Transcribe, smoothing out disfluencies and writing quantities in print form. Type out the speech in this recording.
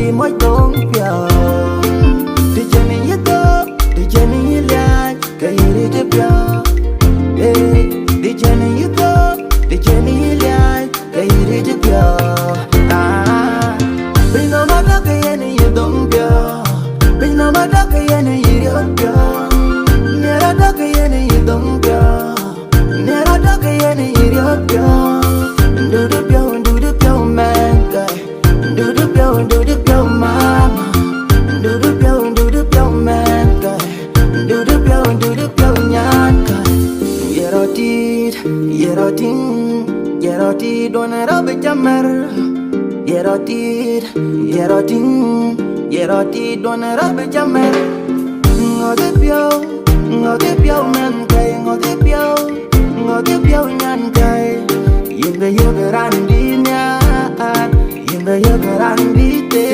đi mỗi đông piao đi chơi mình nhất đó đi chơi mình nhất lại cái đi tiếp piao đi chơi mình nhất đó đi chơi mình nhất lại cái đi tiếp piao bây giờ mà đã cái này nhất đông piao bây giờ mà đã cái này nhất piao nera đã cái này nhất đông piao nera đã cái này nhất piao do the piao man do the piao mama do the piao man do the piao nyan yerotid donera be jammer yerotid donera be jammer ngode piao man kai ngode piao nyan kai yinga yogaran dinya yinga yogaran dite